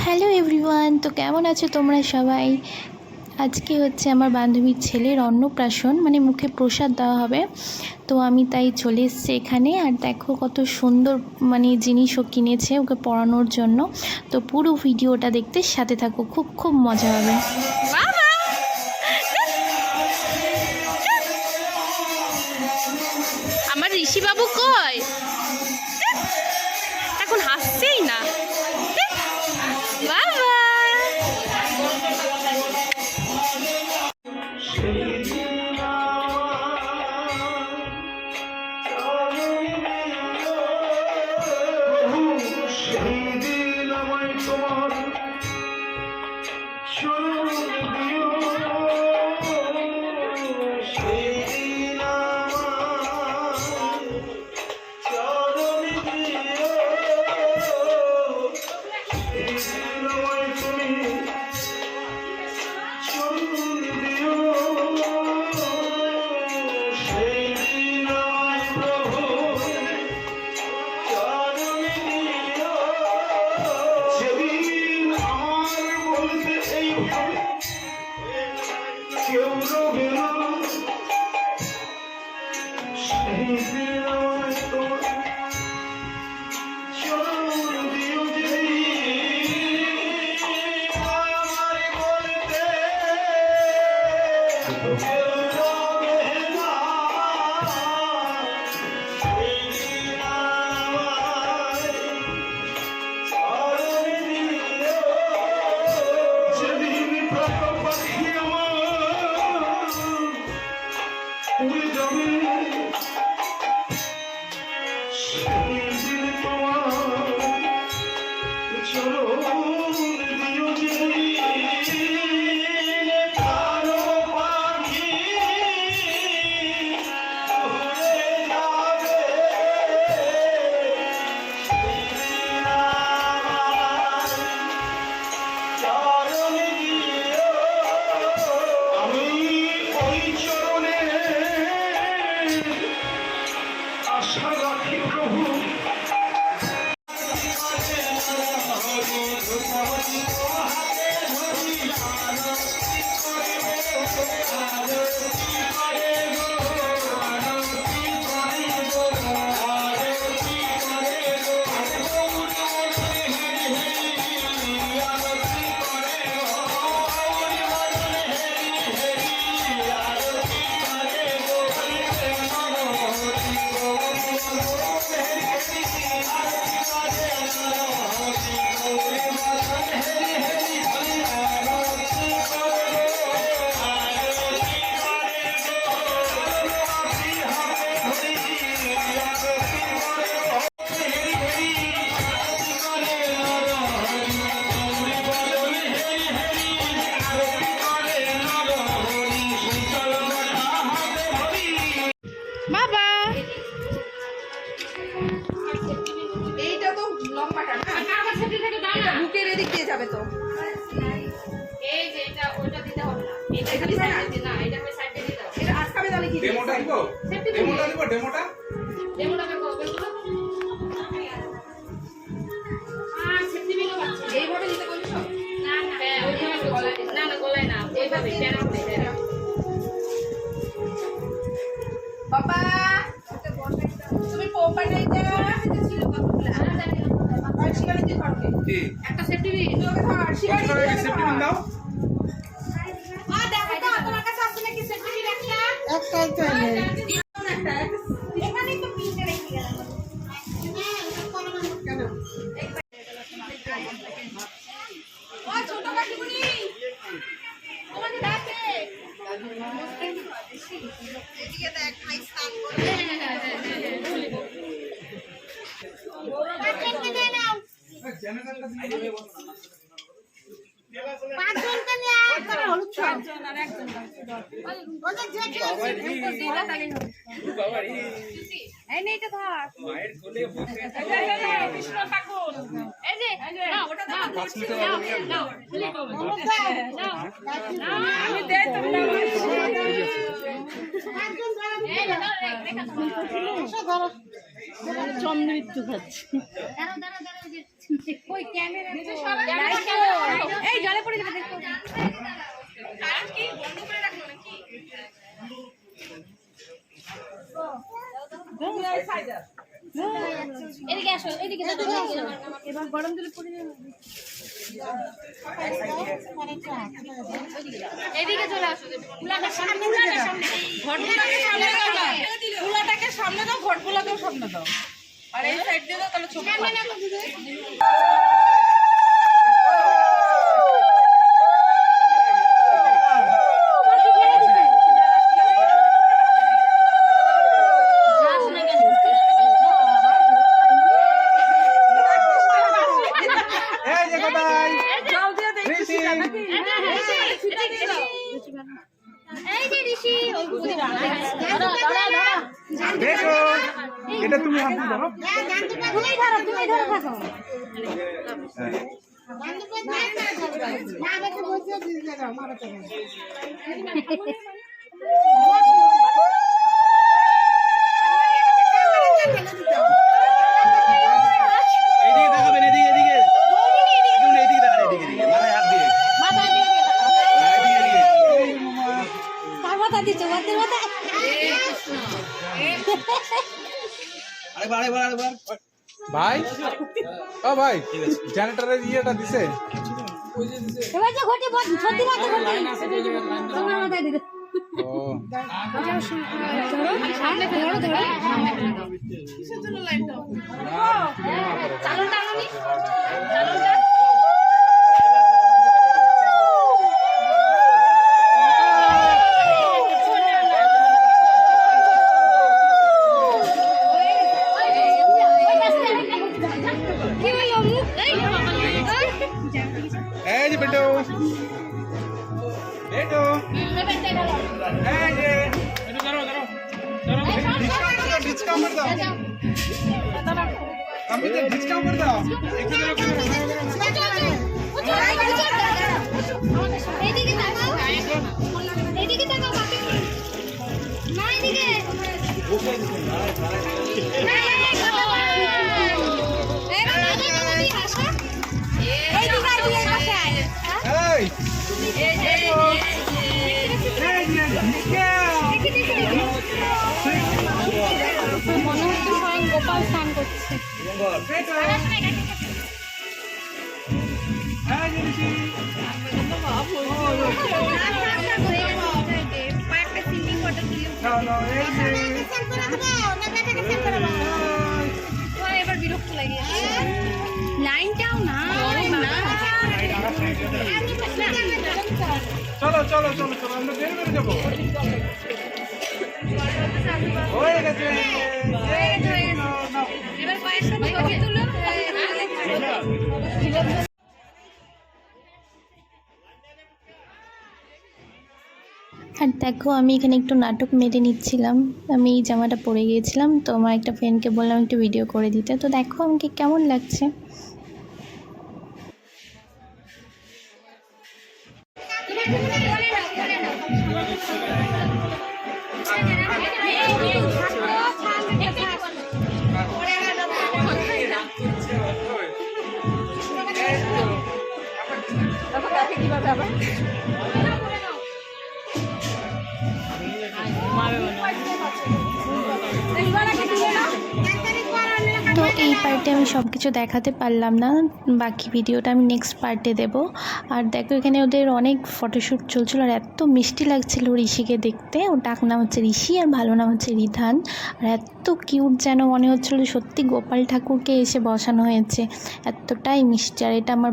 Hello everyone, তো কেমন আছো তোমরা সবাই? আজকে হচ্ছে আমার বান্ধবীর ছেলের অন্নপ্রাশন, মানে মুখে প্রসাদ দেওয়া হবে। তো আমি তাই চলে এসেছি এখানে। আর দেখো কত সুন্দর মানে জিনিসও কিনেছে ওকে পড়ানোর জন্য। তো পুরো ভিডিওটা দেখতে সাথে থাকো, খুব খুব মজা হবে। আমার ঋষিবাবু কই? এখন হাসছেই না। বাবা যাবে তো এই যে এটা ওটা দিতে হবে না, এটা দিতে না, এটা আমি সাইডে দিয়ে দাও। এটা আজকে আমি তাহলে কি ডেমোটা দিব? ডেমোটা দিব, ডেমোটা বের করো, বের করো। সেফটি বিলও আছে এইভাবে দিতে বলছো? না না, হ্যাঁ ওইভাবে গলায় না, না গলায় না, এইভাবে প্যারা করে প্যারা। বাবা ওটা বসাইতে তুমি পোপাটাই দাও, এটা ছিল কতগুলো আর জানি না। আর শিবানী দি করবে কি একটা সেফটি বিল ওকে ধর, শিবানী দি সেফটি বিল দাও। আ দেখো তো তোমার কাছে আছে নাকি সেফটি বিল? একটাই তো নেই, একটা এখানেই তো পিনটা রেখে গেলাম। কেন ও ছোট কাকিমুনি তোমাদের ডাকে এদিকে দেখ ভাই স্নান করে। পাঁচজনকে নিয়ে আয় করে হলুদ ছজন আর একজন ওদের যে বাবারি এই নে এটা ধর মায়ের কোলে বসে কৃষ্ণ ঠাকুর এই যে নাও ওটা দাও 5 মিনিট নাও আমি দেই তুমি নাও এই দাও রেখা ধরো চন্দ্রিত্তু খাচ্ছি দাঁড়াও ওই ক্যামেরা এই জলে পড়ে যাবে দেখো আর কি বন্ধ করে রাখলো নাকি এদিকে আসো এদিকে এবার গরম জলে পড়ে যাবে এদিকে চলে আসো ফুলাটাকে সামনে দাও ফুলাটাকে সামনে দাও ঘটগুলোকেও সামনে দাও আর এই সাইড দিয়ে দাও তাহলে ছবি এটা তুমি হাত ধরো তুমি ধরো থাকো এইদিকে দেখাবেন এদিকে এদিকে এইদিকে দেখান এদিকে মাথায় হাত দিয়ে মাথা দিচ্ছে ওদের মাথা আরেকবার ভাই ও ভাই জেনারেটরের ইয়েটা দিছে এবার যে ঘটি সত্যি মাথা ঘটি তোমার মাথায় দিতে ও কিসের জন্য লাইনটা চালু টানুনি এই যে বেটো বেটো এই যে বেটো ধরো ডিসকাউন্ট দাও আমি তো ডিসকাউন্ট করে দাও এদিকে তাকাও এদিকে তাকাও বাপি না এদিকে মনে হচ্ছে স্বয়ং গোপাল স্নান করছে এবার বিরক্ত লাগে লাইনটাও না চলো চলো চলো চলো আমরা বের করে যাবো হয়ে গেছে এবার পায়ের সাথে ছবি তুলো আর দেখো আমি এখানে একটু নাটক মেরে নিচ্ছিলাম। আমি এই জামাটা পরে গিয়েছিলাম, তো আমার একটা ফ্রেন্ডকে বললাম একটু ভিডিও করে দিতে। তো দেখো আমাকে কেমন লাগছে। তো এই পার্টে আমি সব কিছু দেখাতে পারলাম না, বাকি ভিডিওটা আমি নেক্সট পার্টে দেব। আর দেখো এখানে ওদের অনেক ফটোশ্যুট চলছিল, আর এত মিষ্টি লাগছিল ঋষিকে দেখতে। ওর ডাক নাম হচ্ছে ঋষি আর ভালো নাম হচ্ছে রিধান। আর এত কিউট যেন মনে হচ্ছিল সত্যি গোপাল ঠাকুরকে এসে বসানো হয়েছে, এতটাই মিষ্টি। আর এটা আমার